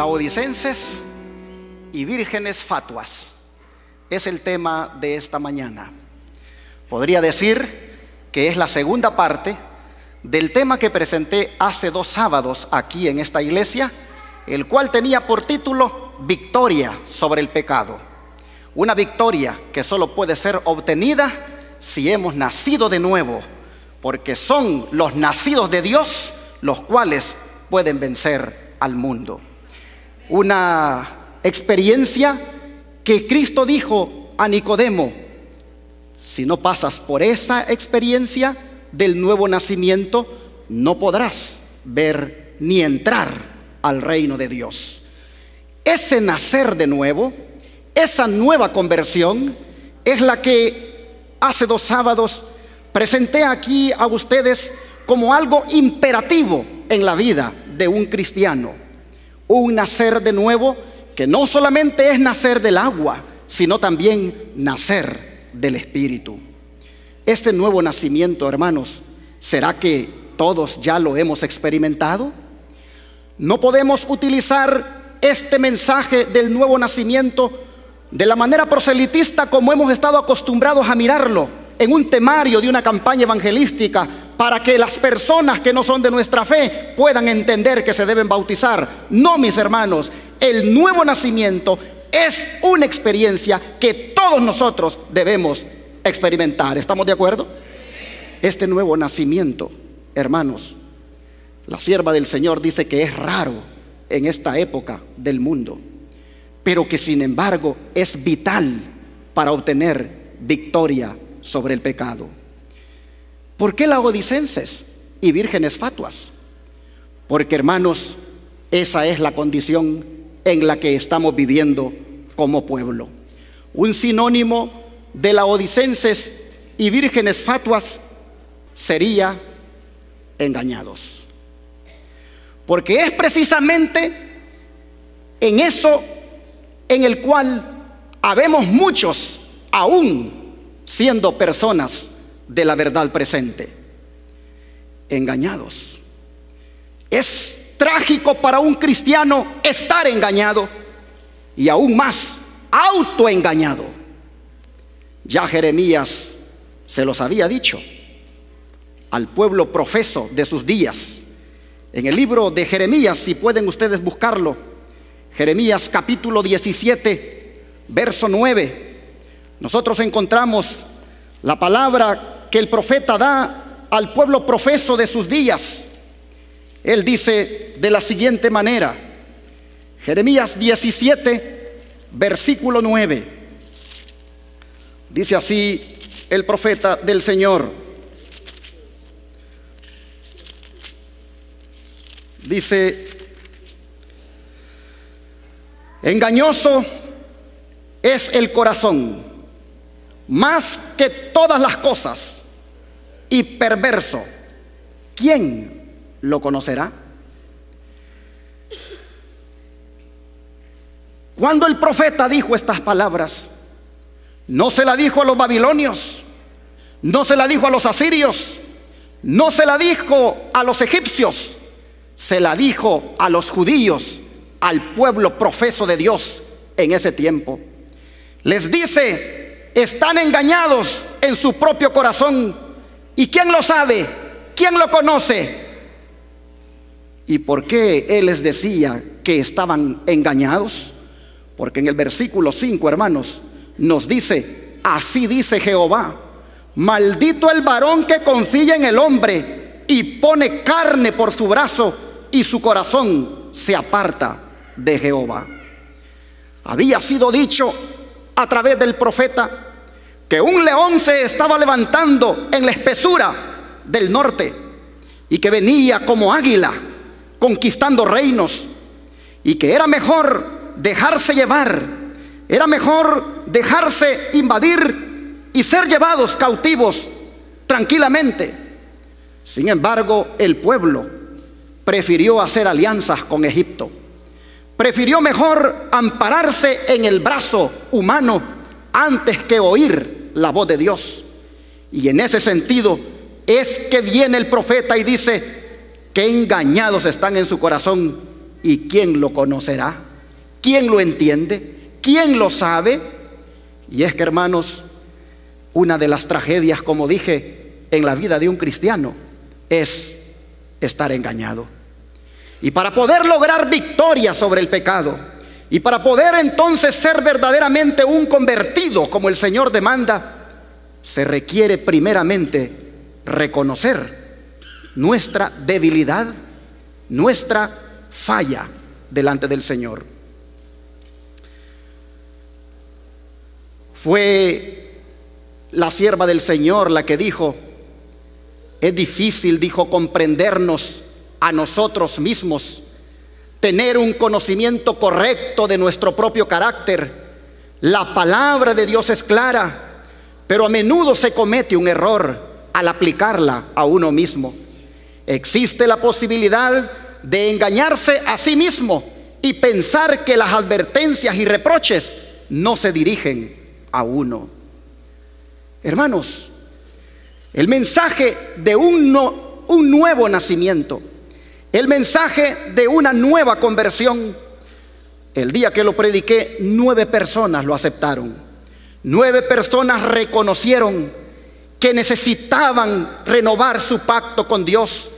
Laodicenses y vírgenes fatuas es el tema de esta mañana. Podría decir que es la segunda parte del tema que presenté hace 2 sábados aquí en esta iglesia, el cual tenía por título Victoria sobre el pecado. Una victoria que solo puede ser obtenida si hemos nacido de nuevo, porque son los nacidos de Dios los cuales pueden vencer al mundo. Una experiencia que Cristo dijo a Nicodemo: si no pasas por esa experiencia del nuevo nacimiento, no podrás ver ni entrar al reino de Dios. Ese nacer de nuevo, esa nueva conversión, es la que hace 2 sábados presenté aquí a ustedes como algo imperativo en la vida de un cristiano. Un nacer de nuevo que no solamente es nacer del agua, sino también nacer del Espíritu. Este nuevo nacimiento, hermanos, ¿será que todos ya lo hemos experimentado? No podemos utilizar este mensaje del nuevo nacimiento de la manera proselitista como hemos estado acostumbrados a mirarlo en un temario de una campaña evangelística para que las personas que no son de nuestra fe puedan entender que se deben bautizar. No, mis hermanos, el nuevo nacimiento es una experiencia que todos nosotros debemos experimentar. ¿Estamos de acuerdo? Este nuevo nacimiento, hermanos, la sierva del Señor dice que es raro en esta época del mundo, pero que sin embargo es vital para obtener victoria sobre el pecado. ¿Por qué laodicenses y vírgenes fatuas? Porque, hermanos, esa es la condición en la que estamos viviendo como pueblo. Un sinónimo de laodicenses y vírgenes fatuas sería engañados, porque es precisamente en eso en el cual habemos muchos aún siendo personas de la verdad presente, engañados. Es trágico para un cristiano estar engañado y aún más autoengañado. Ya Jeremías se los había dicho al pueblo profeso de sus días. En el libro de Jeremías, si pueden ustedes buscarlo, Jeremías capítulo 17, verso 9, nosotros encontramos la palabra que el profeta da al pueblo profeso de sus días. Él dice de la siguiente manera, Jeremías 17, versículo 9, dice así el profeta del Señor. Dice: engañoso es el corazón más que todas las cosas y perverso, ¿quién lo conocerá? Cuando el profeta dijo estas palabras, no se la dijo a los babilonios, no se la dijo a los asirios, no se la dijo a los egipcios, se la dijo a los judíos, al pueblo profeso de Dios en ese tiempo. Les dice: están engañados en su propio corazón. ¿Y quién lo sabe? ¿Quién lo conoce? ¿Y por qué Él les decía que estaban engañados? Porque en el versículo 5, hermanos, nos dice: así dice Jehová, maldito el varón que confía en el hombre y pone carne por su brazo, y su corazón se aparta de Jehová. Había sido dicho a través del profeta que un león se estaba levantando en la espesura del norte y que venía como águila conquistando reinos, y que era mejor dejarse llevar, era mejor dejarse invadir y ser llevados cautivos tranquilamente. Sin embargo, el pueblo prefirió hacer alianzas con Egipto, prefirió mejor ampararse en el brazo humano antes que oír la voz de Dios. Y en ese sentido es que viene el profeta y dice: qué engañados están en su corazón, ¿y quién lo conocerá? ¿Quién lo entiende? ¿Quién lo sabe? Y es que, hermanos, una de las tragedias, como dije, en la vida de un cristiano es estar engañado. Y para poder lograr victoria sobre el pecado, y para poder entonces ser verdaderamente un convertido como el Señor demanda, se requiere primeramente reconocer nuestra debilidad, nuestra falla delante del Señor. Fue la sierva del Señor la que dijo: es difícil, dijo, comprendernos a nosotros mismos, tener un conocimiento correcto de nuestro propio carácter. La palabra de Dios es clara, pero a menudo se comete un error al aplicarla a uno mismo. Existe la posibilidad de engañarse a sí mismo y pensar que las advertencias y reproches no se dirigen a uno. Hermanos, el mensaje de un nuevo nacimiento, el mensaje de una nueva conversión, el día que lo prediqué, 9 personas lo aceptaron. 9 personas reconocieron que necesitaban renovar su pacto con Dios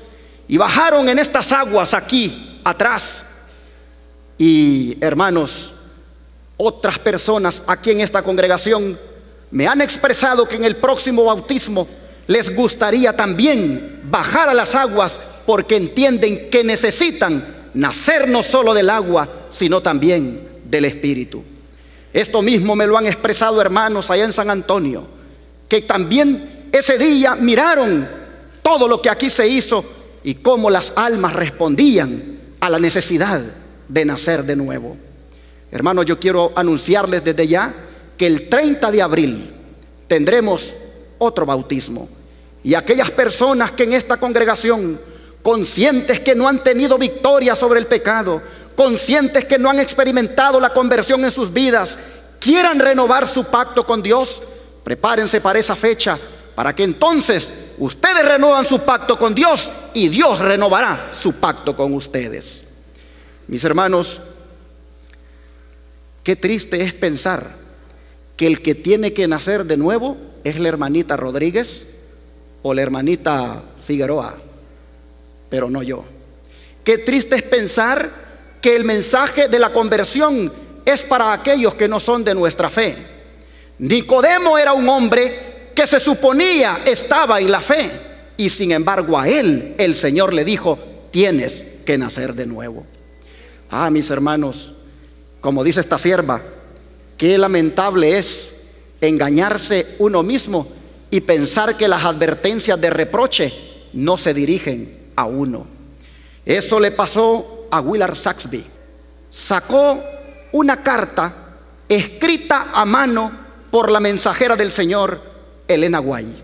y bajaron en estas aguas aquí atrás. Y hermanos, otras personas aquí en esta congregación me han expresado que en el próximo bautismo les gustaría también bajar a las aguas, porque entienden que necesitan nacer no solo del agua, sino también del Espíritu. Esto mismo me lo han expresado hermanos allá en San Antonio, que también ese día miraron todo lo que aquí se hizo y cómo las almas respondían a la necesidad de nacer de nuevo. Hermanos, yo quiero anunciarles desde ya que el 30 de abril tendremos otro bautismo. Y aquellas personas que en esta congregación, conscientes que no han tenido victoria sobre el pecado, conscientes que no han experimentado la conversión en sus vidas, quieran renovar su pacto con Dios, prepárense para esa fecha, para que entonces ustedes renuevan su pacto con Dios y Dios renovará su pacto con ustedes. Mis hermanos, qué triste es pensar que el que tiene que nacer de nuevo es la hermanita Rodríguez o la hermanita Figueroa, pero no yo. Qué triste es pensar que el mensaje de la conversión es para aquellos que no son de nuestra fe. Nicodemo era un hombre que se suponía estaba en la fe, y sin embargo a él el Señor le dijo: tienes que nacer de nuevo. Ah, mis hermanos, como dice esta sierva, qué lamentable es engañarse uno mismo y pensar que las advertencias de reproche no se dirigen a uno. Eso le pasó a Willard Saxby. Sacó una carta escrita a mano por la mensajera del Señor, Elena White.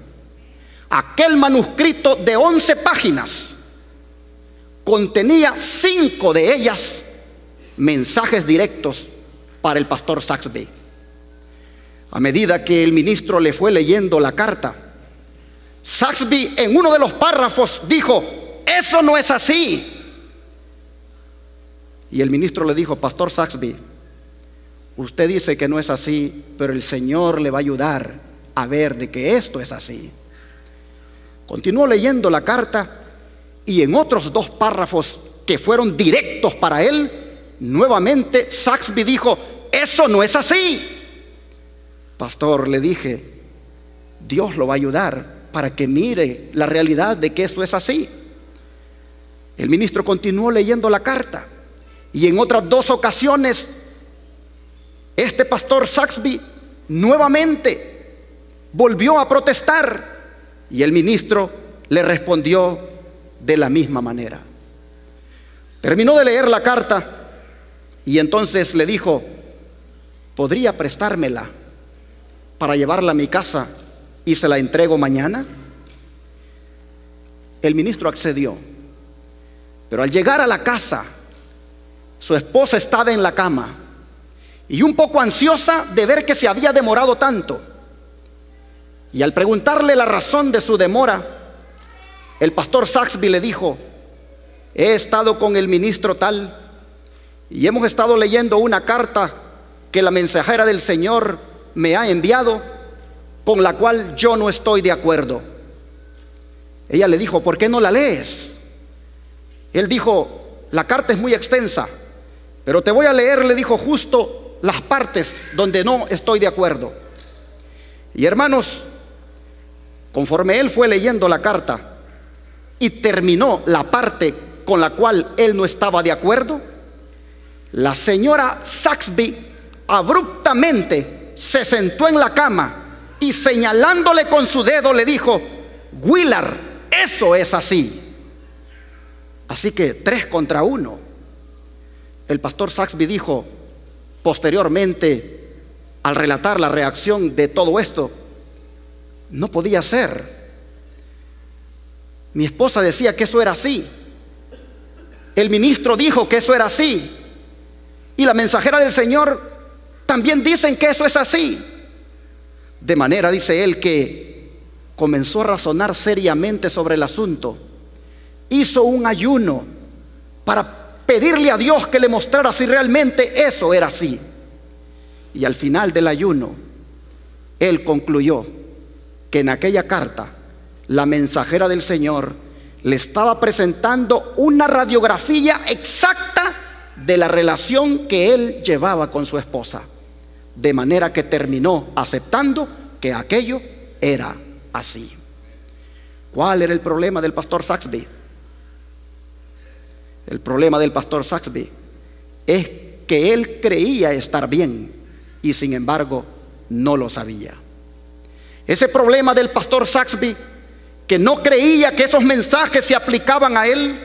Aquel manuscrito de 11 páginas contenía 5 de ellas mensajes directos para el pastor Saxby. A medida que el ministro le fue leyendo la carta, Saxby en uno de los párrafos dijo: eso no es así. Y el ministro le dijo: pastor Saxby, usted dice que no es así, pero el Señor le va a ayudar a ver de que esto es así. Continuó leyendo la carta y en otros 2 párrafos que fueron directos para él, nuevamente Saxby dijo: eso no es así. Pastor, le dije, Dios lo va a ayudar para que mire la realidad de que eso es así. El ministro continuó leyendo la carta y en otras 2 ocasiones este pastor Saxby nuevamente volvió a protestar y el ministro le respondió de la misma manera. Terminó de leer la carta y entonces le dijo: ¿podría prestármela para llevarla a mi casa y se la entrego mañana? El ministro accedió, pero al llegar a la casa, su esposa estaba en la cama y un poco ansiosa de ver que se había demorado tanto. Y al preguntarle la razón de su demora, el pastor Saxby le dijo: he estado con el ministro tal Y hemos estado leyendo una carta que la mensajera del Señor me ha enviado, con la cual yo no estoy de acuerdo. Ella le dijo: ¿por qué no la lees? Él dijo: la carta es muy extensa, pero te voy a leer, le dijo, justo las partes donde no estoy de acuerdo. Y hermanos, conforme él fue leyendo la carta y terminó la parte con la cual él no estaba de acuerdo, la señora Saxby abruptamente se sentó en la cama y, señalándole con su dedo, le dijo: Willard, eso es así. Así que 3 contra 1. El pastor Saxby dijo posteriormente, al relatar la reacción de todo esto: no podía ser. Mi esposa decía que eso era así. El ministro dijo que eso era así. Y la mensajera del Señor también dicen que eso es así. De manera, dice él, que comenzó a razonar seriamente sobre el asunto. Hizo un ayuno para pedirle a Dios que le mostrara si realmente eso era así. Y al final del ayuno, él concluyó que en aquella carta la mensajera del Señor le estaba presentando una radiografía exacta de la relación que él llevaba con su esposa, de manera que terminó aceptando que aquello era así. ¿Cuál era el problema del pastor Saxby? El problema del pastor Saxby es que él creía estar bien y sin embargo no lo sabía. Ese problema del pastor Saxby, que no creía que esos mensajes se aplicaban a él,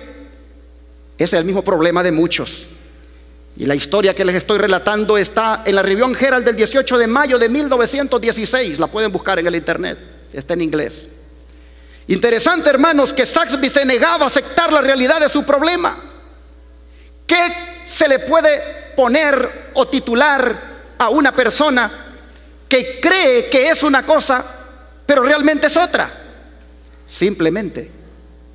es el mismo problema de muchos. Y la historia que les estoy relatando está en la Review and Herald del 18 de mayo de 1916. La pueden buscar en el internet, está en inglés. Interesante, hermanos, que Saxby se negaba a aceptar la realidad de su problema. ¿Qué se le puede poner o titular a una persona que cree que es una cosa, pero realmente es otra? Simplemente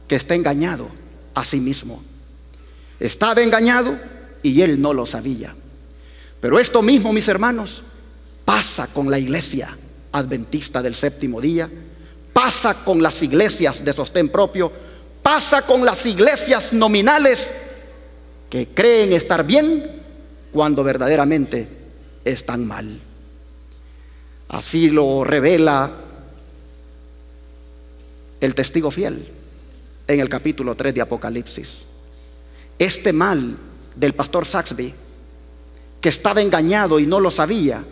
que está engañado a sí mismo. Estaba engañado y él no lo sabía. Pero esto mismo, mis hermanos, pasa con la iglesia adventista del séptimo día, pasa con las iglesias de sostén propio, pasa con las iglesias nominales que creen estar bien cuando verdaderamente están mal. Así lo revela el testigo fiel en el capítulo 3 de Apocalipsis. Este mal del pastor Saxby, que estaba engañado y no lo sabía,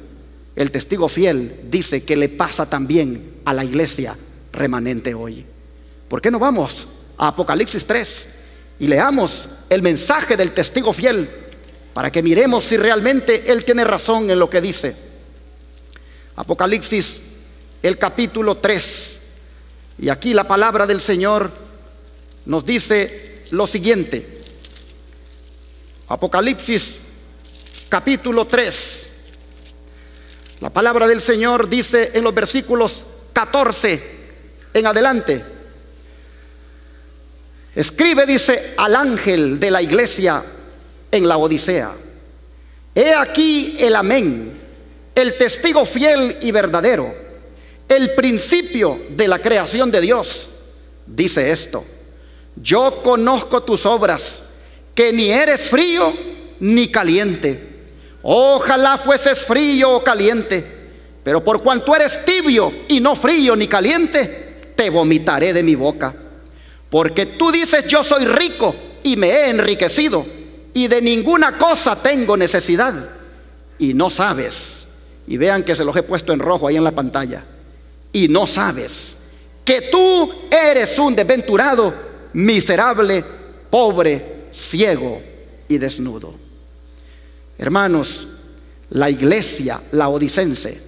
el testigo fiel dice que le pasa también a la iglesia remanente hoy. ¿Por qué no vamos a Apocalipsis 3 y leamos el mensaje del testigo fiel para que miremos si realmente él tiene razón en lo que dice? Apocalipsis, el capítulo 3. Y aquí la palabra del Señor nos dice lo siguiente. Apocalipsis capítulo 3. La palabra del Señor dice en los versículos 14 en adelante: escribe, dice, al ángel de la iglesia en la Odisea: he aquí el amén, el testigo fiel y verdadero, el principio de la creación de Dios. Dice esto: yo conozco tus obras, que ni eres frío ni caliente. Ojalá fueses frío o caliente, pero por cuanto eres tibio y no frío ni caliente, te vomitaré de mi boca. Porque tú dices: yo soy rico y me he enriquecido, y de ninguna cosa tengo necesidad, y no sabes, y vean que se los he puesto en rojo ahí en la pantalla, y no sabes que tú eres un desventurado, miserable, pobre, ciego y desnudo. Hermanos, la iglesia laodicense,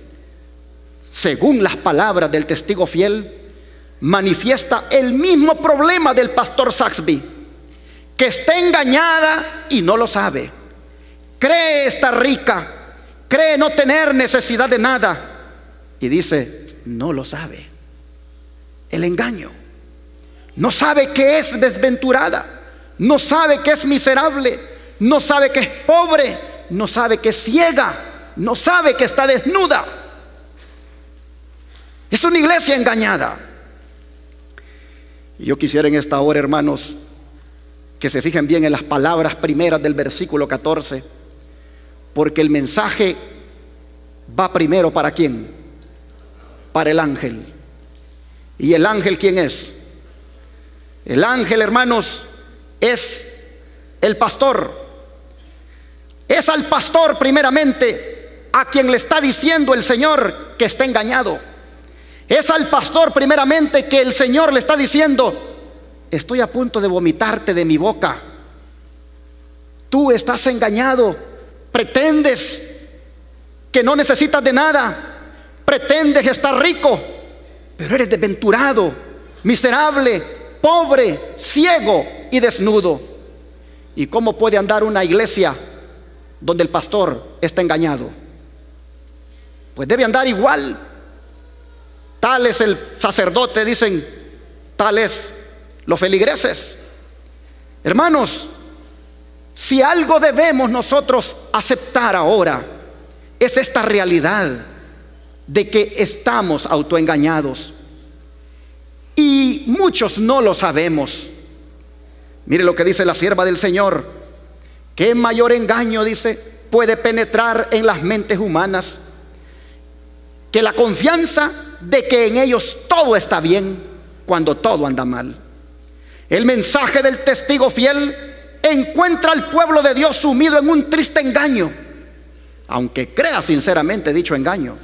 según las palabras del testigo fiel, manifiesta el mismo problema del pastor Saxby, que está engañada y no lo sabe. Cree estar rica, cree no tener necesidad de nada, y dice: no lo sabe. El engaño. No sabe que es desventurada, no sabe que es miserable, no sabe que es pobre, no sabe que es ciega, no sabe que está desnuda. Es una iglesia engañada. Y yo quisiera en esta hora, hermanos, que se fijen bien en las palabras primeras del versículo 14, porque el mensaje va primero ¿para quién? Para el ángel. ¿Y el ángel quién es? El ángel, hermanos, es el pastor. Es al pastor primeramente a quien le está diciendo el Señor que está engañado. Es al pastor primeramente que el Señor le está diciendo: estoy a punto de vomitarte de mi boca. Tú estás engañado, pretendes que no necesitas de nada, pretendes estar rico, pero eres desventurado, miserable, pobre, ciego y desnudo. ¿Y cómo puede andar una iglesia donde el pastor está engañado? Pues debe andar igual. Tal es el sacerdote, dicen, tal es los feligreses. Hermanos, si algo debemos nosotros aceptar ahora, es esta realidad de que estamos autoengañados, y muchos no lo sabemos. Mire lo que dice la sierva del Señor: ¿qué mayor engaño, dice, puede penetrar en las mentes humanas que la confianza de que en ellos todo está bien cuando todo anda mal? El mensaje del testigo fiel encuentra al pueblo de Dios sumido en un triste engaño. Aunque crea sinceramente dicho engaño,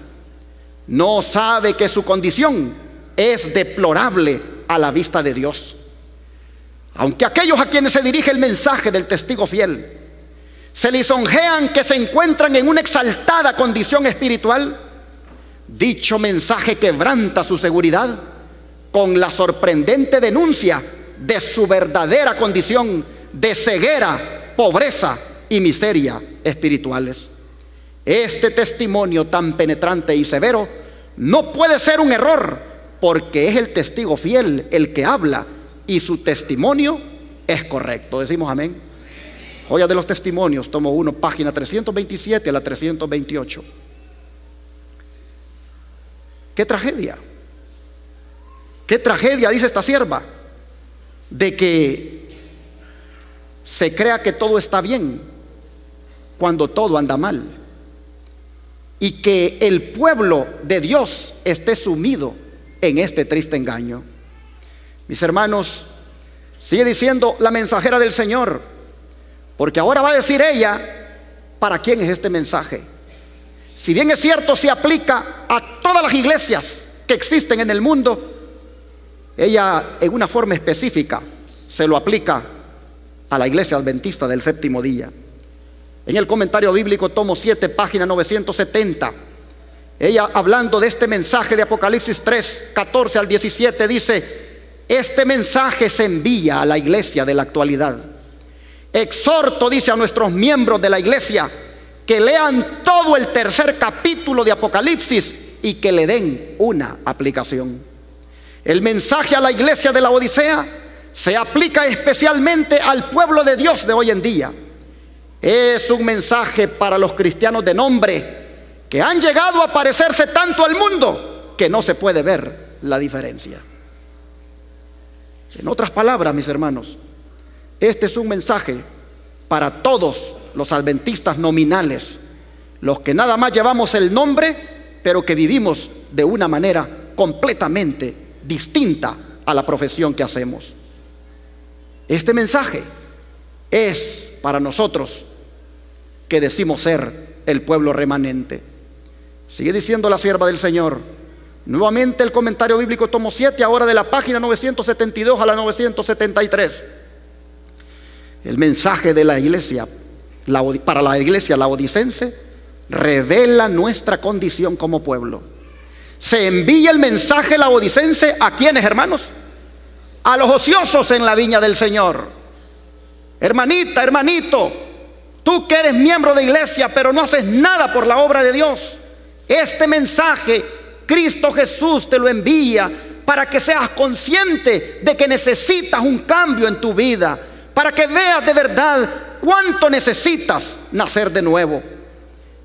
no sabe que su condición es deplorable a la vista de Dios. Aunque aquellos a quienes se dirige el mensaje del testigo fiel se lisonjean que se encuentran en una exaltada condición espiritual, dicho mensaje quebranta su seguridad con la sorprendente denuncia de su verdadera condición de ceguera, pobreza y miseria espirituales. Este testimonio tan penetrante y severo no puede ser un error, porque es el testigo fiel el que habla y su testimonio es correcto. Decimos amén. Joya de los Testimonios, tomo 1, página 327 a la 328. ¡Qué tragedia! ¡Qué tragedia!, dice esta sierva, de que se crea que todo está bien cuando todo anda mal, y que el pueblo de Dios esté sumido en este triste engaño. Mis hermanos, sigue diciendo la mensajera del Señor, porque ahora va a decir ella para quién es este mensaje. Si bien es cierto, se aplica a todas las iglesias que existen en el mundo, ella en una forma específica se lo aplica a la iglesia adventista del séptimo día. En el comentario bíblico, tomo 7, página 970, ella, hablando de este mensaje de Apocalipsis 3, 14 al 17, dice: este mensaje se envía a la iglesia de la actualidad. Exhorto, dice, a nuestros miembros de la iglesia que lean todo el tercer capítulo de Apocalipsis y que le den una aplicación. El mensaje a la iglesia de la Odisea se aplica especialmente al pueblo de Dios de hoy en día. Es un mensaje para los cristianos de nombre que han llegado a parecerse tanto al mundo que no se puede ver la diferencia. En otras palabras, mis hermanos, este es un mensaje para todos los adventistas nominales, los que nada más llevamos el nombre, pero que vivimos de una manera completamente distinta a la profesión que hacemos. Este mensaje es para nosotros que decimos ser el pueblo remanente. Sigue diciendo la sierva del Señor. Nuevamente el comentario bíblico, tomo 7, ahora de la página 972 a la 973. El mensaje de la iglesia, para la iglesia laodicense, revela nuestra condición como pueblo. Se envía el mensaje laodicense ¿a quiénes, hermanos? A los ociosos en la viña del Señor. Hermanita, hermanito, tú que eres miembro de iglesia pero no haces nada por la obra de Dios, este mensaje Cristo Jesús te lo envía para que seas consciente de que necesitas un cambio en tu vida, para que veas de verdad ¿cuánto necesitas nacer de nuevo?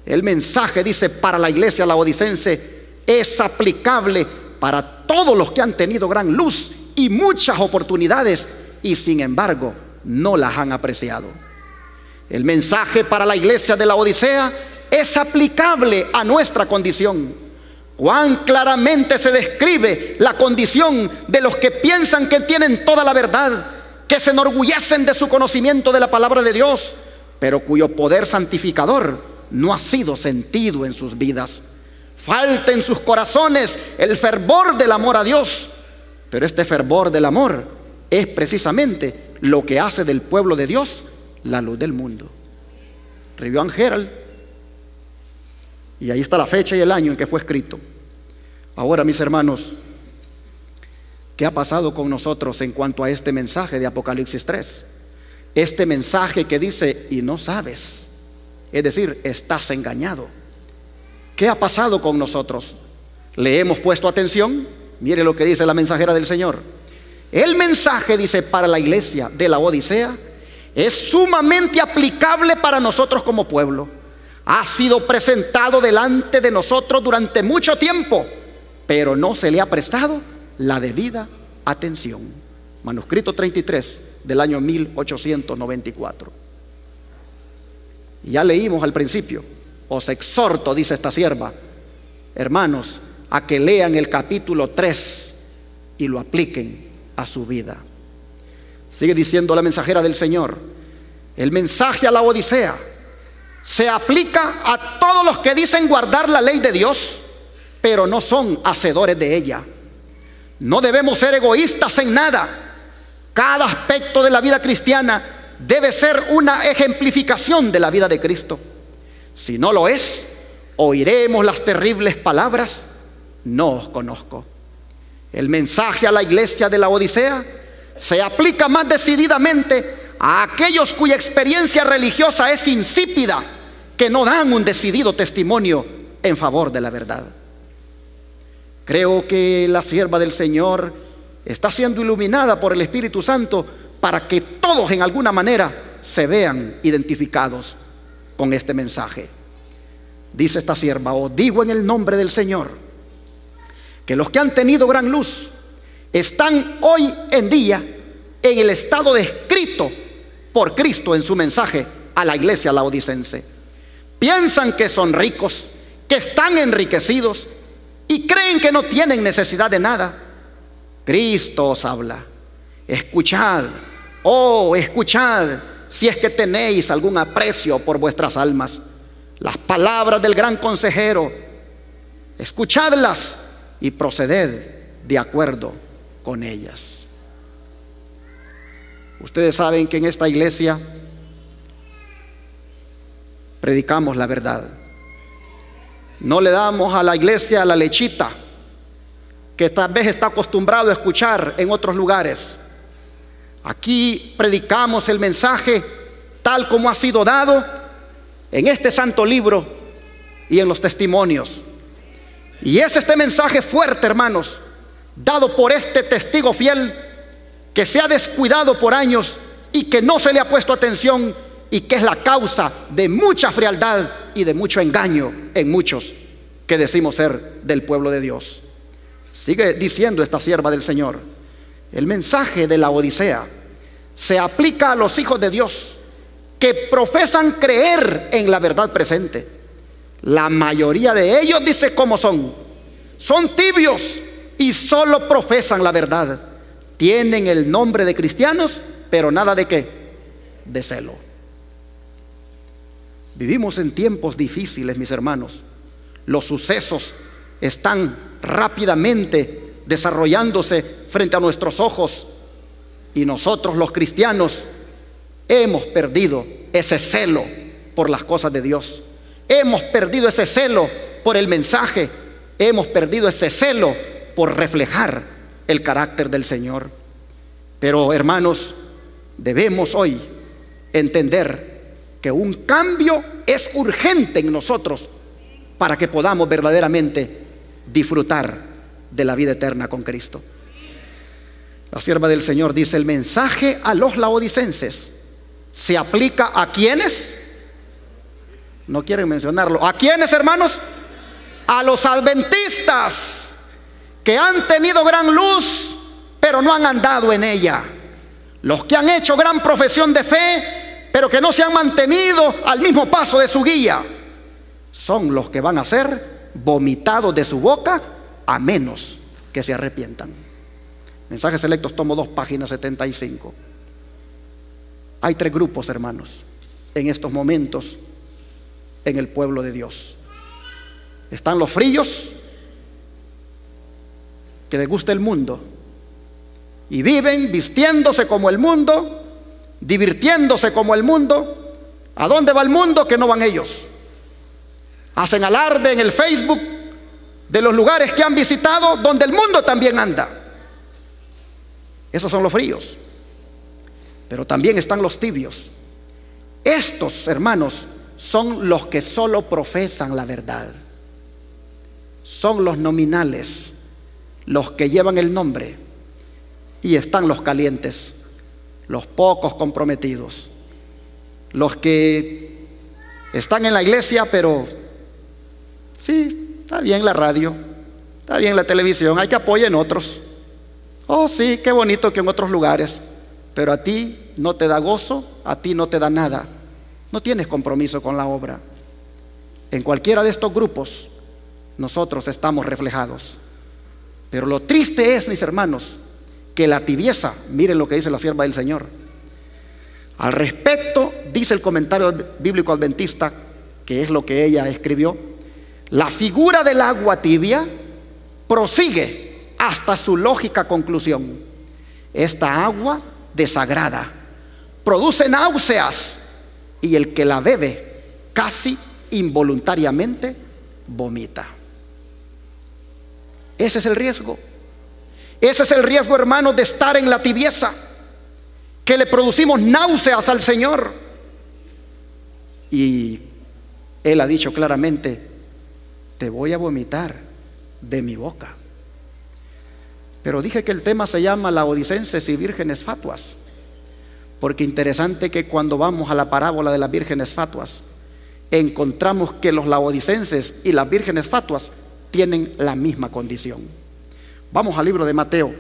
El mensaje, dice, para la iglesia laodicense es aplicable para todos los que han tenido gran luz y muchas oportunidades y sin embargo no las han apreciado. El mensaje para la iglesia de Laodicea es aplicable a nuestra condición. Cuán claramente se describe la condición de los que piensan que tienen toda la verdad, que se enorgullecen de su conocimiento de la palabra de Dios, pero cuyo poder santificador no ha sido sentido en sus vidas. Falta en sus corazones el fervor del amor a Dios, pero este fervor del amor es precisamente lo que hace del pueblo de Dios la luz del mundo. Review and Herald, y ahí está la fecha y el año en que fue escrito. Ahora, mis hermanos, ¿qué ha pasado con nosotros en cuanto a este mensaje de Apocalipsis 3? Este mensaje que dice, y no sabes, es decir, estás engañado. ¿Qué ha pasado con nosotros? ¿Le hemos puesto atención? Mire lo que dice la mensajera del Señor. El mensaje, dice, para la iglesia de Laodicea es sumamente aplicable para nosotros como pueblo. Ha sido presentado delante de nosotros durante mucho tiempo, pero no se le ha prestado la debida atención. Manuscrito 33 del año 1894. Ya leímos al principio. Os exhorto, dice esta sierva, hermanos, a que lean el capítulo 3 y lo apliquen a su vida. Sigue diciendo la mensajera del Señor: el mensaje a la Odisea se aplica a todos los que dicen guardar la ley de Dios, pero no son hacedores de ella. No debemos ser egoístas en nada. Cada aspecto de la vida cristiana debe ser una ejemplificación de la vida de Cristo. Si no lo es, oiremos las terribles palabras: no os conozco. El mensaje a la iglesia de la Odisea se aplica más decididamente a aquellos cuya experiencia religiosa es insípida, que no dan un decidido testimonio en favor de la verdad. Creo que la sierva del Señor está siendo iluminada por el Espíritu Santo para que todos en alguna manera se vean identificados con este mensaje. Dice esta sierva: os digo en el nombre del Señor que los que han tenido gran luz están hoy en día en el estado descrito por Cristo en su mensaje a la iglesia laodicense. Piensan que son ricos, que están enriquecidos y creen que no tienen necesidad de nada. Cristo os habla: escuchad, oh, escuchad, si es que tenéis algún aprecio por vuestras almas, las palabras del gran consejero. Escuchadlas y proceded de acuerdo con ellas. Ustedes saben que en esta iglesia predicamos la verdad. No le damos a la iglesia la lechita que tal vez está acostumbrado a escuchar en otros lugares. Aquí predicamos el mensaje tal como ha sido dado en este santo libro y en los testimonios. Y es este mensaje fuerte, hermanos, dado por este testigo fiel que se ha descuidado por años y que no se le ha puesto atención, y que es la causa de mucha frialdad y de mucho engaño en muchos que decimos ser del pueblo de Dios. Sigue diciendo esta sierva del Señor: el mensaje de la Odisea se aplica a los hijos de Dios que profesan creer en la verdad presente. La mayoría de ellos, dice, ¿cómo son? Son tibios y solo profesan la verdad. Tienen el nombre de cristianos, pero nada de qué, de celo. Vivimos en tiempos difíciles, mis hermanos. Los sucesos están rápidamente desarrollándose frente a nuestros ojos, y nosotros los cristianos hemos perdido ese celo por las cosas de Dios. Hemos perdido ese celo por el mensaje. Hemos perdido ese celo por reflejar el carácter del Señor. Pero, hermanos, debemos hoy entender que un cambio es urgente en nosotros para que podamos verdaderamente disfrutar de la vida eterna con Cristo. La sierva del Señor dice: el mensaje a los laodicenses se aplica a quienes, no quieren mencionarlo, ¿a quiénes, hermanos? A los adventistas, que han tenido gran luz, pero no han andado en ella. Los que han hecho gran profesión de fe, pero que no se han mantenido al mismo paso de su guía, son los que van a ser vomitados de su boca, a menos que se arrepientan. Mensajes Selectos, tomo 2, página 75. Hay 3 grupos, hermanos, en estos momentos en el pueblo de Dios. Están los fríos, que les gusta el mundo y viven vistiéndose como el mundo, divirtiéndose como el mundo. ¿A dónde va el mundo? Que no van ellos. Hacen alarde en el Facebook de los lugares que han visitado, donde el mundo también anda. Esos son los fríos. Pero también están los tibios. Estos, hermanos, son los que solo profesan la verdad. Son los nominales, los que llevan el nombre. Y están los calientes, los pocos comprometidos, los que están en la iglesia, pero sí, está bien la radio, está bien la televisión, hay que apoyar en otros. Oh sí, qué bonito que en otros lugares, pero a ti no te da gozo, a ti no te da nada, no tienes compromiso con la obra. En cualquiera de estos grupos nosotros estamos reflejados. Pero lo triste es, mis hermanos, que la tibieza, miren lo que dice la sierva del Señor. Al respecto, dice el comentario bíblico adventista, que es lo que ella escribió: la figura del agua tibia prosigue hasta su lógica conclusión. Esta agua desagrada, produce náuseas, y el que la bebe casi involuntariamente vomita. Ese es el riesgo. Ese es el riesgo, hermanos, de estar en la tibieza, que le producimos náuseas al Señor. Y Él ha dicho claramente: te voy a vomitar de mi boca. Pero dije que el tema se llama Laodicenses y vírgenes fatuas, porque interesante que cuando vamos a la parábola de las vírgenes fatuas, encontramos que los laodicenses y las vírgenes fatuas tienen la misma condición. Vamos al libro de Mateo.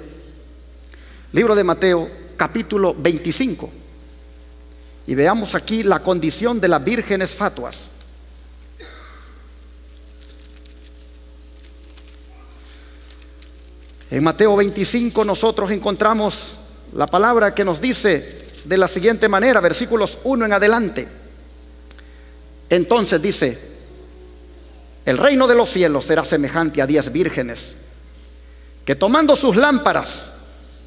Libro de Mateo, capítulo 25. Y veamos aquí la condición de las vírgenes fatuas. En Mateo 25 nosotros encontramos la palabra que nos dice de la siguiente manera, versículos 1 en adelante. Entonces dice: el reino de los cielos será semejante a 10 vírgenes que, tomando sus lámparas,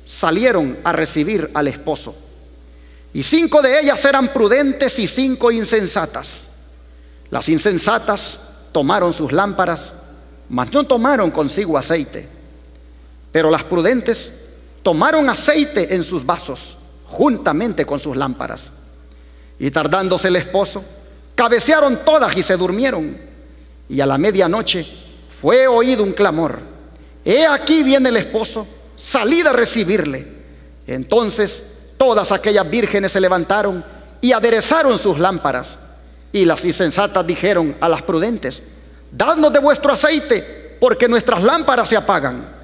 salieron a recibir al esposo. Y 5 de ellas eran prudentes y 5 insensatas. Las insensatas tomaron sus lámparas, mas no tomaron consigo aceite. Pero las prudentes tomaron aceite en sus vasos, juntamente con sus lámparas. Y tardándose el esposo, cabecearon todas y se durmieron. Y a la medianoche fue oído un clamor: he aquí viene el esposo, salid a recibirle. Entonces todas aquellas vírgenes se levantaron y aderezaron sus lámparas. Y las insensatas dijeron a las prudentes: dadnos de vuestro aceite, porque nuestras lámparas se apagan.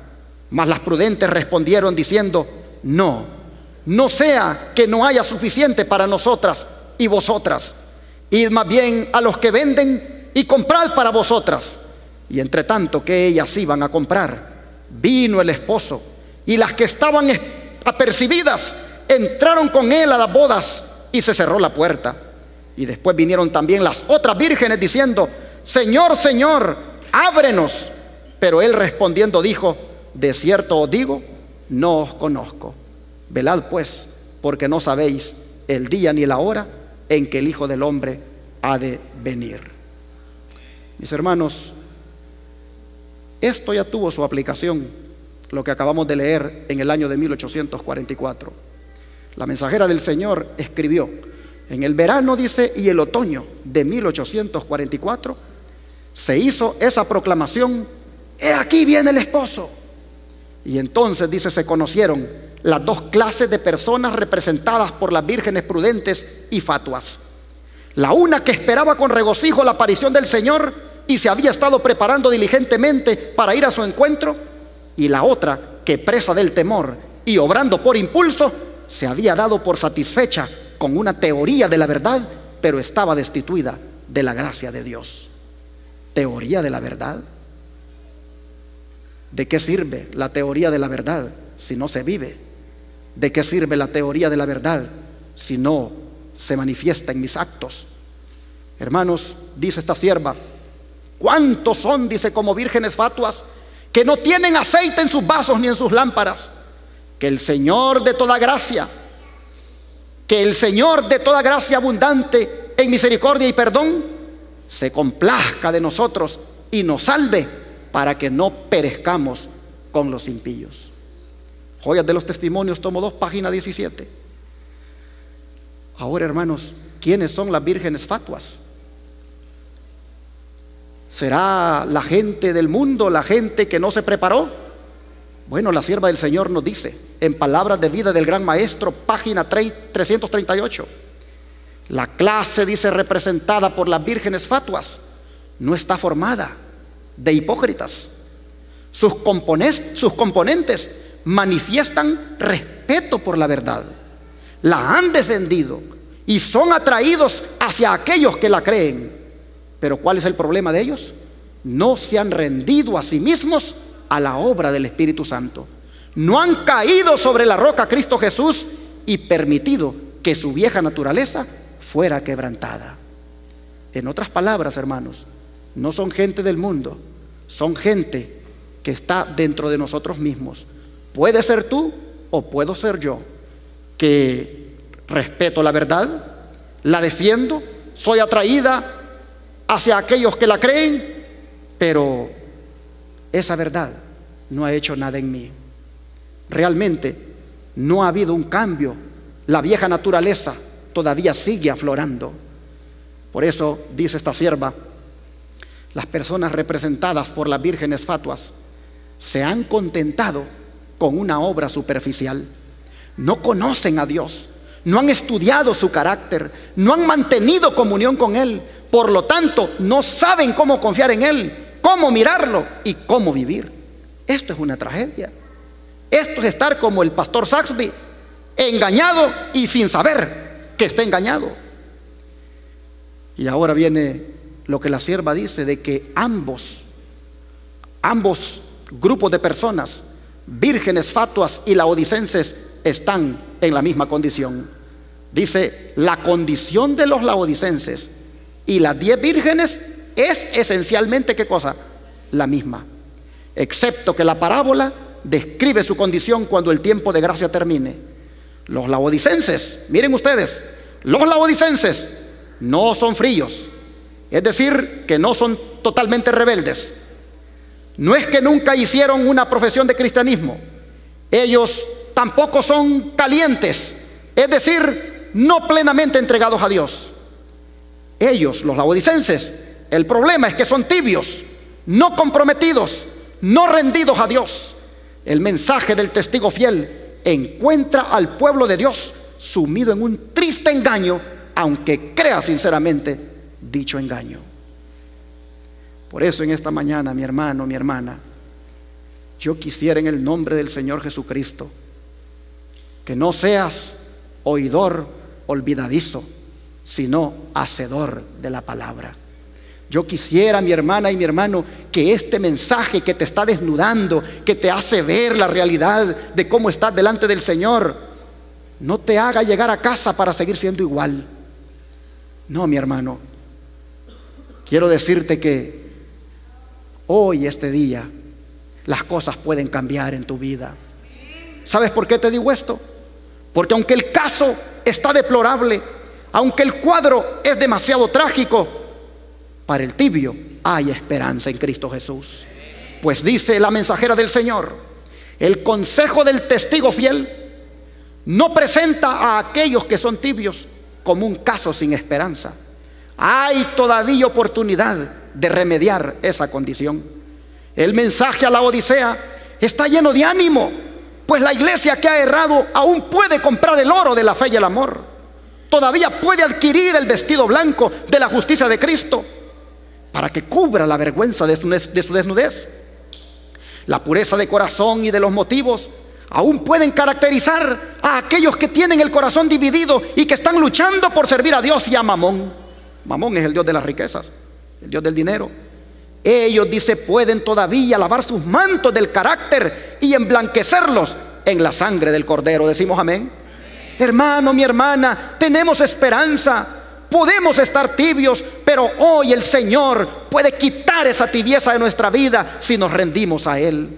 Mas las prudentes respondieron diciendo: no sea que no haya suficiente para nosotras y vosotras. Id más bien a los que venden y comprad para vosotras. Y entre tanto que ellas iban a comprar, vino el esposo, y las que estaban apercibidas entraron con él a las bodas, y se cerró la puerta. Y después vinieron también las otras vírgenes diciendo: Señor, Señor, ábrenos. Pero él respondiendo dijo: de cierto os digo, no os conozco. Velad pues, porque no sabéis el día ni la hora en que el Hijo del Hombre ha de venir. Mis hermanos, esto ya tuvo su aplicación, lo que acabamos de leer en el año de 1844. La mensajera del Señor escribió en el verano, dice, y el otoño de 1844 se hizo esa proclamación: he aquí viene el esposo. Y entonces, dice, se conocieron las dos clases de personas representadas por las vírgenes prudentes y fatuas. La una que esperaba con regocijo la aparición del Señor y se había estado preparando diligentemente para ir a su encuentro, y la otra que, presa del temor y obrando por impulso, se había dado por satisfecha con una teoría de la verdad, pero estaba destituida de la gracia de Dios. ¿Teoría de la verdad? ¿De qué sirve la teoría de la verdad si no se vive? ¿De qué sirve la teoría de la verdad si no se manifiesta en mis actos? Hermanos, dice esta sierva, ¿cuántos son, dice, como vírgenes fatuas, que no tienen aceite en sus vasos ni en sus lámparas? Que el Señor de toda gracia, que el Señor de toda gracia abundante en misericordia y perdón, se complazca de nosotros y nos salve, para que no perezcamos con los impíos. Joyas de los Testimonios, tomo 2, página 17. Ahora, hermanos, ¿quiénes son las vírgenes fatuas? ¿Será la gente del mundo, la gente que no se preparó? Bueno, la sierva del Señor nos dice, en Palabras de Vida del Gran Maestro, página 338, la clase, dice, representada por las vírgenes fatuas, no está formada de hipócritas. Sus componentes manifiestan respeto por la verdad, la han defendido y son atraídos hacia aquellos que la creen. Pero ¿cuál es el problema de ellos? No se han rendido a sí mismos a la obra del Espíritu Santo. No han caído sobre la roca Cristo Jesús y permitido que su vieja naturaleza fuera quebrantada. En otras palabras, hermanos, no son gente del mundo, son gente que está dentro de nosotros mismos. Puede ser tú o puedo ser yo, que respeto la verdad, la defiendo, soy atraída hacia aquellos que la creen, pero esa verdad no ha hecho nada en mí. Realmente no ha habido un cambio. La vieja naturaleza todavía sigue aflorando. Por eso dice esta sierva, las personas representadas por las vírgenes fatuas se han contentado con una obra superficial. No conocen a Dios, no han estudiado su carácter, no han mantenido comunión con Él. Por lo tanto, no saben cómo confiar en Él, cómo mirarlo y cómo vivir. Esto es una tragedia. Esto es estar como el pastor Saxby, engañado y sin saber que está engañado. Y ahora viene lo que la sierva dice, de que ambos grupos de personas, vírgenes fatuas y laodicenses, están en la misma condición. Dice, la condición de los laodicenses y las 10 vírgenes es esencialmente, ¿qué cosa? La misma, excepto que la parábola describe su condición cuando el tiempo de gracia termine. Los laodicenses, miren ustedes, los laodicenses no son fríos, es decir, que no son totalmente rebeldes. No es que nunca hicieron una profesión de cristianismo. Ellos tampoco son calientes, es decir, no plenamente entregados a Dios. Ellos, los laodicenses, el problema es que son tibios, no comprometidos, no rendidos a Dios. El mensaje del testigo fiel encuentra al pueblo de Dios sumido en un triste engaño, aunque crea sinceramente dicho engaño. Por eso en esta mañana, mi hermano, mi hermana, yo quisiera en el nombre del Señor Jesucristo que no seas oidor olvidadizo, sino hacedor de la palabra. Yo quisiera, mi hermana y mi hermano, que este mensaje que te está desnudando, que te hace ver la realidad de cómo estás delante del Señor, no te haga llegar a casa para seguir siendo igual. No, mi hermano, quiero decirte que hoy, este día, las cosas pueden cambiar en tu vida. ¿Sabes por qué te digo esto? Porque aunque el caso está deplorable, aunque el cuadro es demasiado trágico, para el tibio hay esperanza en Cristo Jesús. Pues dice la mensajera del Señor, el consejo del testigo fiel no presenta a aquellos que son tibios como un caso sin esperanza. Hay todavía oportunidad de remediar esa condición. El mensaje a la Odisea está lleno de ánimo, Pues la iglesia que ha errado aún puede comprar el oro de la fe y el amor. Todavía puede adquirir el vestido blanco de la justicia de Cristo para que cubra la vergüenza de su desnudez. La pureza de corazón y de los motivos aún pueden caracterizar a aquellos que tienen el corazón dividido y que están luchando por servir a Dios y a Mamón. Mamón es el dios de las riquezas, el dios del dinero. Ellos, dice, pueden todavía lavar sus mantos del carácter y emblanquecerlos en la sangre del Cordero. Decimos amén. Hermano, mi hermana, tenemos esperanza. Podemos estar tibios, pero hoy el Señor puede quitar esa tibieza de nuestra vida si nos rendimos a Él.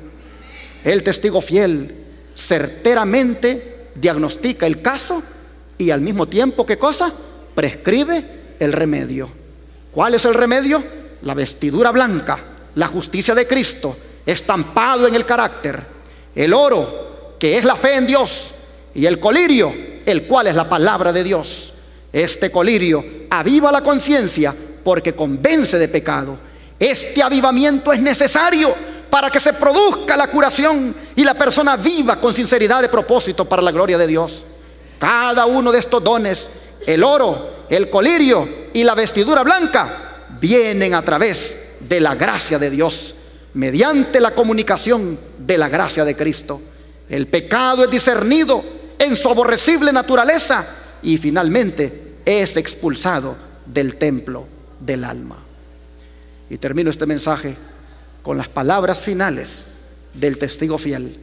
El testigo fiel certeramente diagnostica el caso y al mismo tiempo, ¿qué cosa? Prescribe el remedio. ¿Cuál es el remedio? La vestidura blanca, la justicia de Cristo, estampado en el carácter. El oro, que es la fe en Dios, y el colirio, el cual es la palabra de Dios. Este colirio aviva la conciencia porque convence de pecado. Este avivamiento es necesario para que se produzca la curación y la persona viva con sinceridad de propósito para la gloria de Dios. Cada uno de estos dones, el oro, el colirio y la vestidura blanca, vienen a través de la gracia de Dios, mediante la comunicación de la gracia de Cristo. El pecado es discernido en su aborrecible naturaleza y finalmente es expulsado del templo del alma. Y termino este mensaje con las palabras finales del testigo fiel.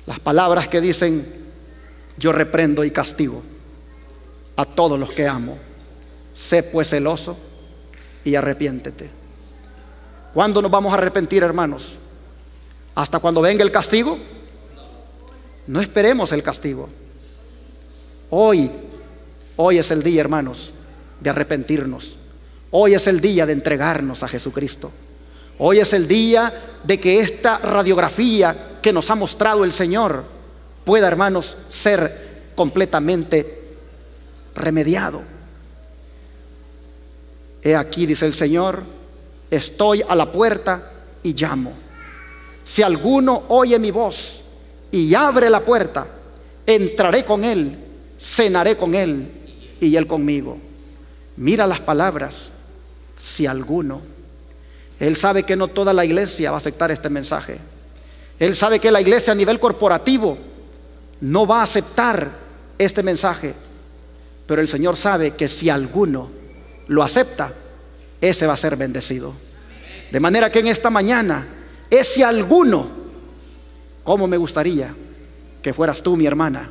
Las palabras que dicen: yo reprendo y castigo a todos los que amo. Sé pues celoso y arrepiéntete. ¿Cuándo nos vamos a arrepentir, hermanos? ¿Hasta cuando venga el castigo? No esperemos el castigo. Hoy es el día, hermanos, de arrepentirnos. Hoy es el día de entregarnos a Jesucristo. Hoy es el día de que esta radiografía que nos ha mostrado el Señor pueda, hermanos, ser completamente remediado. He aquí, dice el Señor, estoy a la puerta y llamo. Si alguno oye mi voz y abre la puerta, entraré con él, cenaré con él y él conmigo. Mira las palabras: si alguno. Él sabe que no toda la iglesia va a aceptar este mensaje. Él sabe que la iglesia a nivel corporativo no va a aceptar este mensaje. Pero el Señor sabe que si alguno lo acepta, ese va a ser bendecido. De manera que en esta mañana, ese alguno, ¿cómo me gustaría que fueras tú, mi hermana?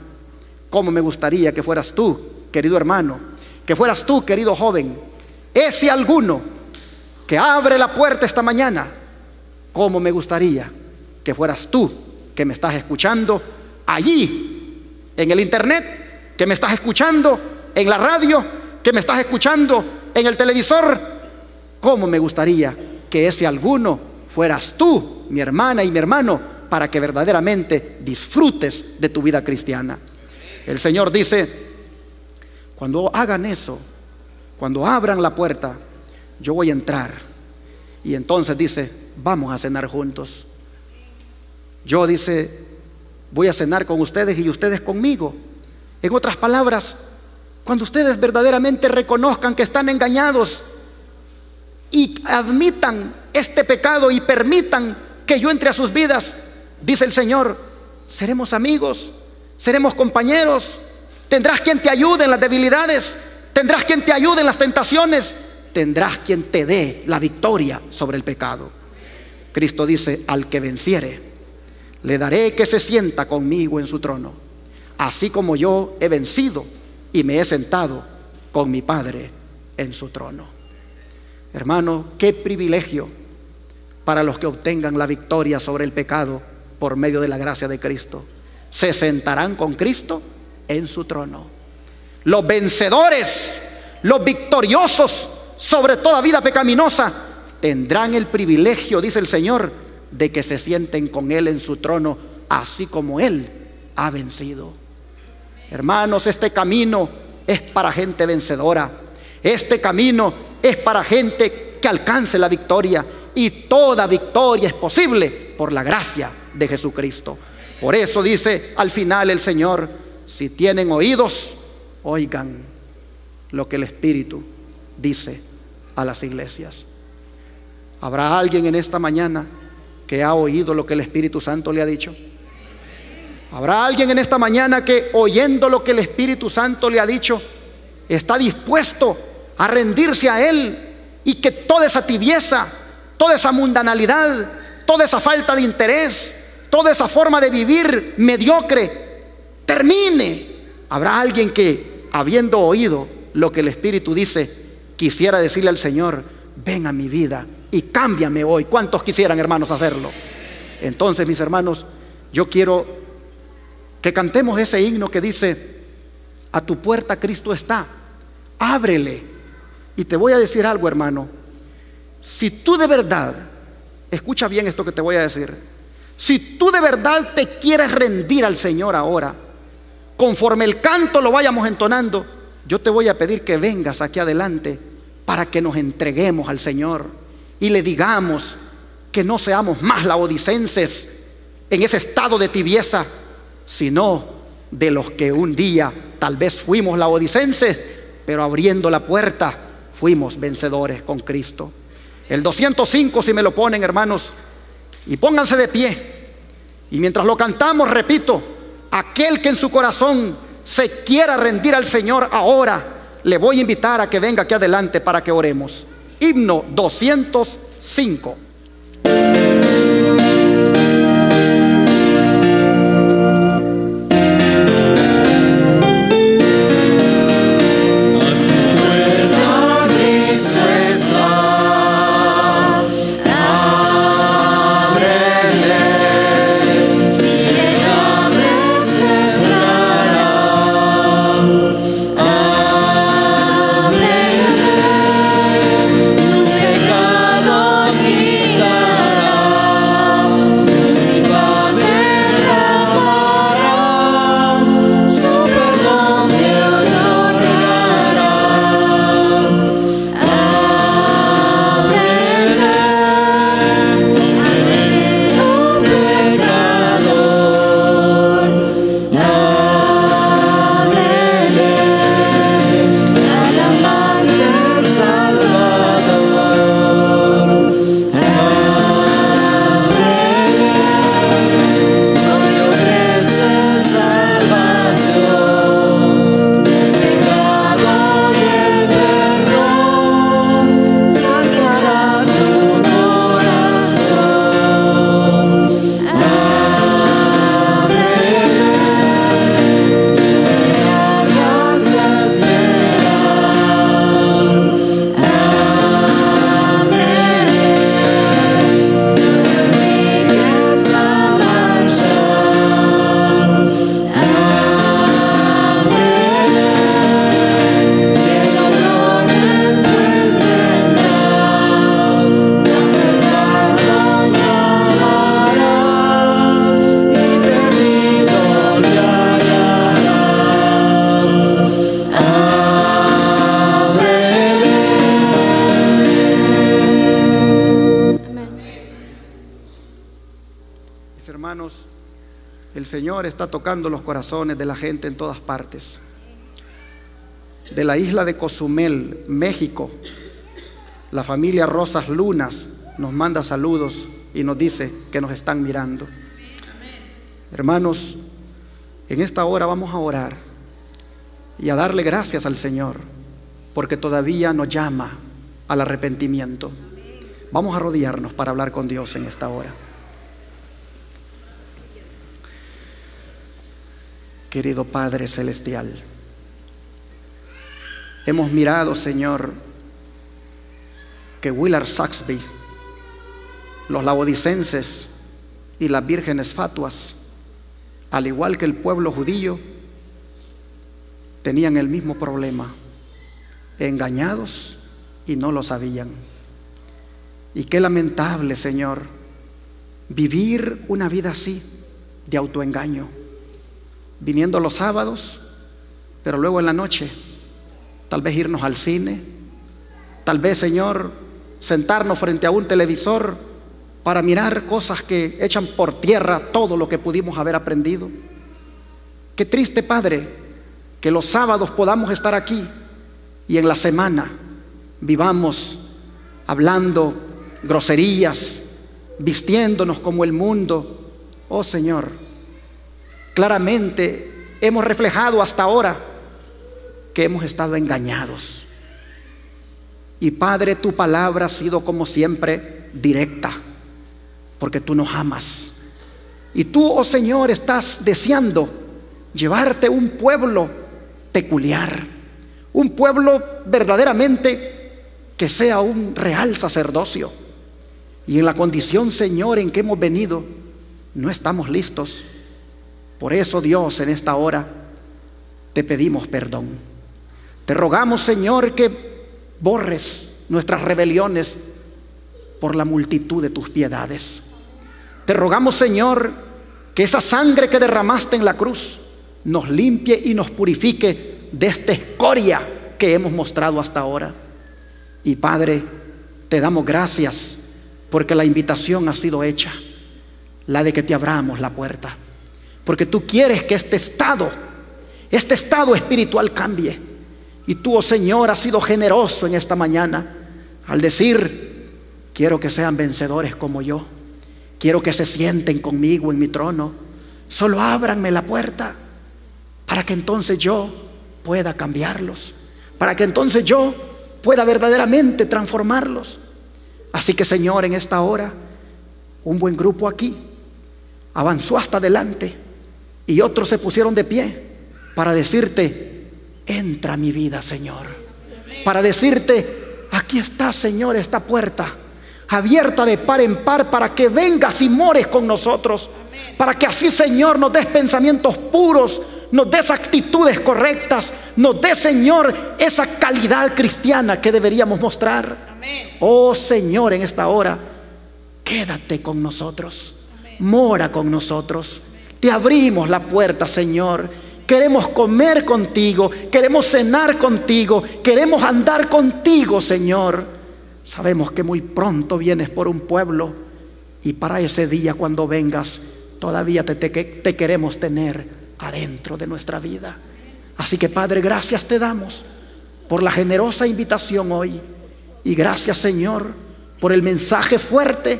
¿Cómo me gustaría que fueras tú, querido hermano? Que fueras tú, querido joven. Ese alguno que abre la puerta esta mañana, ¿cómo me gustaría que fueras tú, que me estás escuchando allí en el internet, que me estás escuchando en la radio, que me estás escuchando en el televisor? ¿Cómo me gustaría que ese alguno fueras tú, mi hermana y mi hermano, para que verdaderamente disfrutes de tu vida cristiana? El Señor dice: cuando hagan eso, cuando abran la puerta, yo voy a entrar. Y entonces dice: vamos a cenar juntos. Yo, dice, voy a cenar con ustedes y ustedes conmigo. En otras palabras, cuando ustedes verdaderamente reconozcan que están engañados y admitan este pecado y permitan que yo entre a sus vidas, dice el Señor, seremos amigos, seremos compañeros. Tendrás quien te ayude en las debilidades, tendrás quien te ayude en las tentaciones, tendrás quien te dé la victoria sobre el pecado. Cristo dice: al que venciere, le daré que se sienta conmigo en su trono, así como yo he vencido y me he sentado con mi Padre en su trono. Hermano, qué privilegio para los que obtengan la victoria sobre el pecado por medio de la gracia de Cristo. Se sentarán con Cristo en su trono. Los vencedores, los victoriosos sobre toda vida pecaminosa, tendrán el privilegio, dice el Señor, de que se sienten con Él en su trono, así como Él ha vencido. Hermanos, este camino es para gente vencedora. Este camino es para gente que alcance la victoria, y toda victoria es posible por la gracia de Jesucristo. Por eso dice al final el Señor: si tienen oídos, oigan lo que el Espíritu dice a las iglesias. ¿Habrá alguien en esta mañana que ha oído lo que el Espíritu Santo le ha dicho? ¿Habrá alguien en esta mañana que, oyendo lo que el Espíritu Santo le ha dicho, está dispuesto a rendirse a Él, y que toda esa tibieza, toda esa mundanalidad, toda esa falta de interés, toda esa forma de vivir mediocre termine? ¿Habrá alguien que, habiendo oído lo que el Espíritu dice, quisiera decirle al Señor: ven a mi vida y cámbiame hoy? ¿Cuántos quisieran, hermanos, hacerlo? Entonces, mis hermanos, yo quiero que cantemos ese himno que dice: a tu puerta Cristo está, ábrele. Y te voy a decir algo, hermano. Si tú de verdad, escucha bien esto que te voy a decir, si tú de verdad te quieres rendir al Señor ahora, conforme el canto lo vayamos entonando, yo te voy a pedir que vengas aquí adelante para que nos entreguemos al Señor y le digamos que no seamos más laodicenses en ese estado de tibieza, sino de los que un día tal vez fuimos laodicenses, pero abriendo la puerta fuimos vencedores con Cristo. El 205, si me lo ponen, hermanos, y pónganse de pie. Y mientras lo cantamos, repito: aquel que en su corazón se quiera rendir al Señor ahora, le voy a invitar a que venga aquí adelante para que oremos. Himno 205. El Señor está tocando los corazones de la gente en todas partes. De la isla de Cozumel, México, la familia Rosas Lunas nos manda saludos y nos dice que nos están mirando. Hermanos, en esta hora vamos a orar y a darle gracias al Señor, porque todavía nos llama al arrepentimiento. Vamos a arrodillarnos para hablar con Dios en esta hora. Querido Padre Celestial, hemos mirado, Señor, que Willard Saxby, los laodicenses y las vírgenes fatuas, al igual que el pueblo judío, tenían el mismo problema: engañados y no lo sabían. Y qué lamentable, Señor, vivir una vida así, de autoengaño, viniendo los sábados, pero luego en la noche tal vez irnos al cine, tal vez, Señor, sentarnos frente a un televisor para mirar cosas que echan por tierra todo lo que pudimos haber aprendido. Qué triste, Padre, que los sábados podamos estar aquí y en la semana vivamos hablando groserías, vistiéndonos como el mundo. Oh Señor, claramente hemos reflejado hasta ahora que hemos estado engañados. Y Padre, tu palabra ha sido como siempre directa, porque tú nos amas. Y tú, oh Señor, estás deseando llevarte un pueblo peculiar, un pueblo verdaderamente que sea un real sacerdocio. Y en la condición, Señor, en que hemos venido, no estamos listos. Por eso, Dios, en esta hora te pedimos perdón. Te rogamos, Señor, que borres nuestras rebeliones por la multitud de tus piedades. Te rogamos, Señor, que esa sangre que derramaste en la cruz nos limpie y nos purifique de esta escoria que hemos mostrado hasta ahora. Y Padre, te damos gracias porque la invitación ha sido hecha, la de que te abramos la puerta, porque tú quieres que este estado espiritual cambie. Y tú, oh Señor, has sido generoso en esta mañana al decir: quiero que sean vencedores como yo, quiero que se sienten conmigo en mi trono, solo ábranme la puerta para que entonces yo pueda cambiarlos, para que entonces yo pueda verdaderamente transformarlos. Así que, Señor, en esta hora un buen grupo aquí avanzó hasta adelante y otros se pusieron de pie para decirte: entra a mi vida, Señor. Para decirte: aquí está, Señor, esta puerta abierta de par en par para que vengas y mores con nosotros. Para que así, Señor, nos des pensamientos puros, nos des actitudes correctas, nos des, Señor, esa calidad cristiana que deberíamos mostrar. Oh Señor, en esta hora quédate con nosotros, mora con nosotros. Te abrimos la puerta, Señor. Queremos comer contigo, queremos cenar contigo, queremos andar contigo, Señor. Sabemos que muy pronto vienes por un pueblo, y para ese día, cuando vengas, todavía te queremos tener adentro de nuestra vida. Así que, Padre, gracias te damos por la generosa invitación hoy. Y gracias, Señor, por el mensaje fuerte,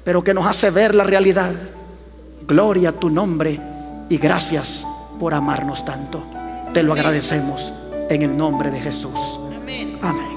pero que nos hace ver la realidad. Gloria a tu nombre y gracias por amarnos tanto. Te lo agradecemos en el nombre de Jesús. Amén.